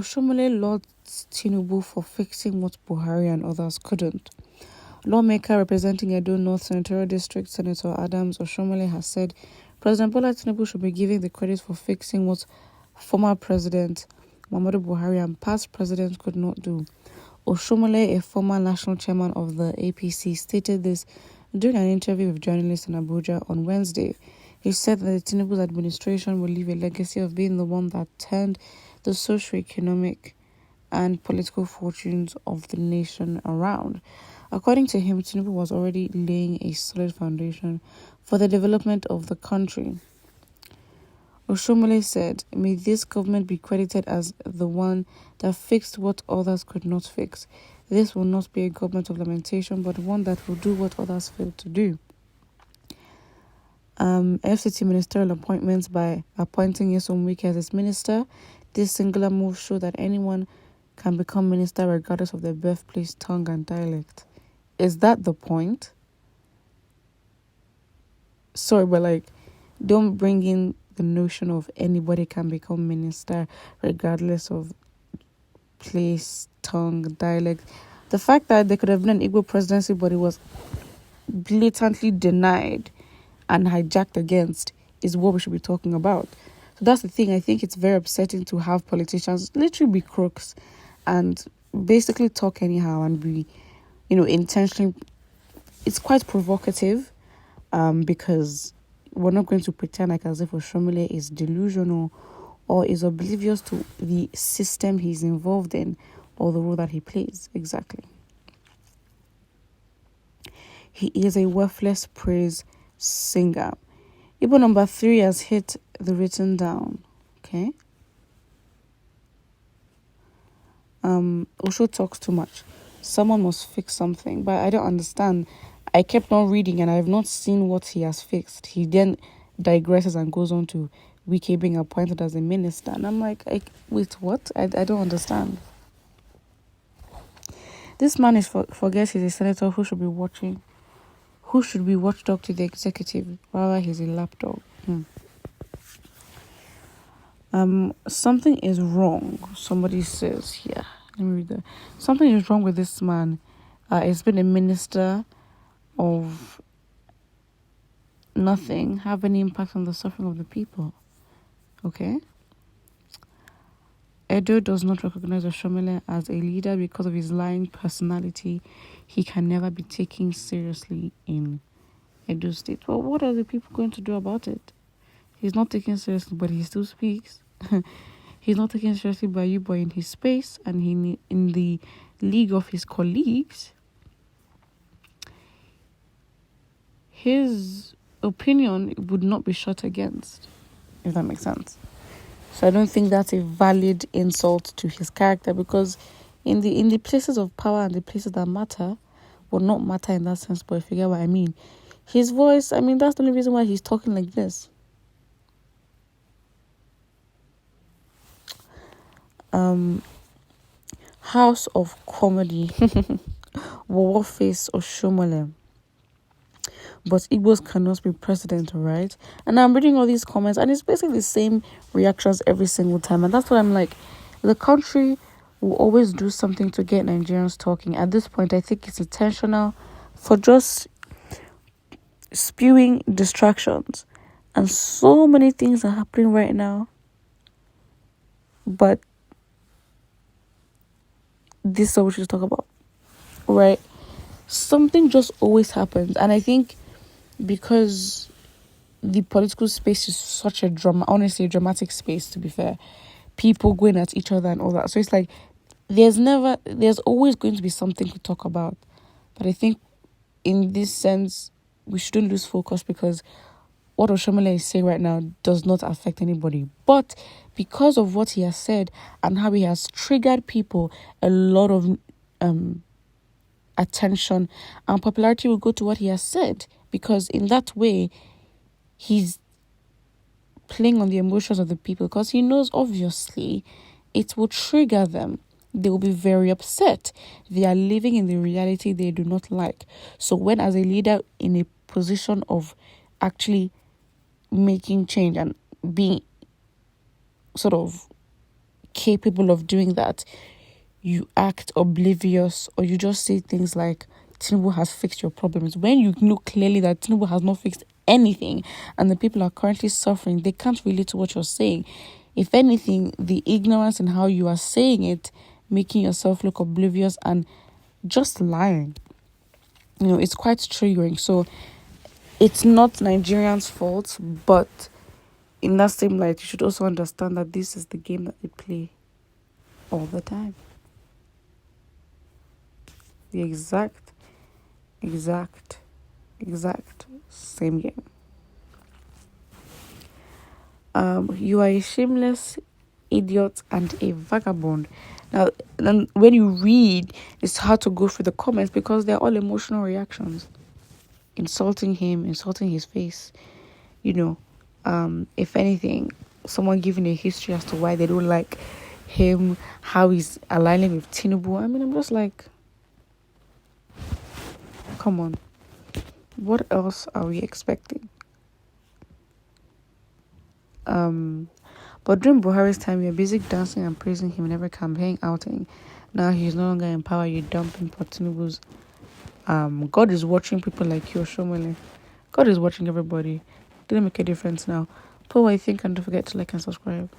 Oshiomole lauds Tinubu for fixing what Buhari and others couldn't. Lawmaker representing Edo North Senatorial District, Senator Adams Oshiomole, has said President Bola Tinubu should be given the credit for fixing what former President Muhammadu Buhari and past presidents could not do. Oshiomole, a former national chairman of the APC, stated this during an interview with journalists in Abuja on Wednesday. He said that the Tinubu's administration will leave a legacy of being the one that turned the socio-economic and political fortunes of the nation around. According to him, Tinubu was already laying a solid foundation for the development of the country. Oshiomole said, "May this government be credited as the one that fixed what others could not fix. This will not be a government of lamentation, but one that will do what others failed to do." FCT ministerial appointments by appointing Nyesom Wike as its minister. This singular move showed that anyone can become minister regardless of their birthplace, tongue, and dialect. Is that the point? Sorry, but don't bring in the notion of anybody can become minister regardless of place, tongue, dialect. The fact that there could have been an Igbo presidency, but it was blatantly denied and hijacked against, is what we should be talking about. So that's the thing. I think it's very upsetting to have politicians literally be crooks and basically talk anyhow and be, intentionally. It's quite provocative because we're not going to pretend as if Oshiomole is delusional or is oblivious to the system he's involved in or the role that he plays. Exactly. He is a worthless praise singer. Igbo number 3 has hit the written down. Okay. Osho talks too much. Someone must fix something, but I don't understand. I kept on reading and I have not seen what he has fixed. He then digresses and goes on to Wike being appointed as a minister. And I'm like, wait, what? I don't understand. This man forgets he's a senator who should be watching. Who should be watchdog to the executive? Rather, he's a lapdog. Something is wrong. Somebody says here. Let me read that. Something is wrong with this man. He's been a minister of nothing, have any impact on the suffering of the people. Okay? Edo does not recognize Oshiomole as a leader because of his lying personality. He can never be taken seriously in Edo State. Well, what are the people going to do about it? He's not taken seriously, but he still speaks. He's not taken seriously by you, but in his space and in the league of his colleagues, his opinion would not be shot against, if that makes sense. So I don't think that's a valid insult to his character, because in the places of power and the places that matter, well, not matter in that sense, but if you get what I mean, his voice, that's the only reason why he's talking like this. House of Comedy. Warface Oshiomole. But Igbos cannot be president, right? And I'm reading all these comments, and it's basically the same reactions every single time. And that's what I'm like. The country will always do something to get Nigerians talking. At this point, I think it's intentional for just spewing distractions. And so many things are happening right now. But this is what we should talk about, right? Something just always happens. And I think because the political space is such a dramatic space, to be fair, people going at each other and all that. So it's like there's always going to be something to talk about. But I think in this sense, we shouldn't lose focus, because what Oshiomole is saying right now does not affect anybody. But because of what he has said and how he has triggered people, a lot of attention and popularity will go to what he has said, because in that way he's playing on the emotions of the people, because he knows obviously it will trigger them. They will be very upset. They are living in the reality they do not like. So when, as a leader in a position of actually making change and being sort of capable of doing that, you act oblivious, or you just say things like Tinubu has fixed your problems, when you know clearly that Tinubu has not fixed anything and the people are currently suffering. They can't relate to what you're saying. If anything, the ignorance in how you are saying it, making yourself look oblivious and just lying, it's quite triggering. So it's not Nigerians' fault, but in that same light, you should also understand that this is the game that they play all the time. The exact same game. You are a shameless idiot and a vagabond. Now, then when you read, it's hard to go through the comments because they're all emotional reactions. Insulting him, insulting his face. If anything, someone giving a history as to why they don't like him, how he's aligning with Tinubu. I mean, I'm just like, come on. What else are we expecting? But during Buhari's time, you're busy dancing and praising him in every campaign outing. Now he's no longer in power. You're dumping for Tinubu's. God is watching people like you, Oshiomole. God is watching everybody. Didn't make a difference now. Put what you think and don't forget to like and subscribe.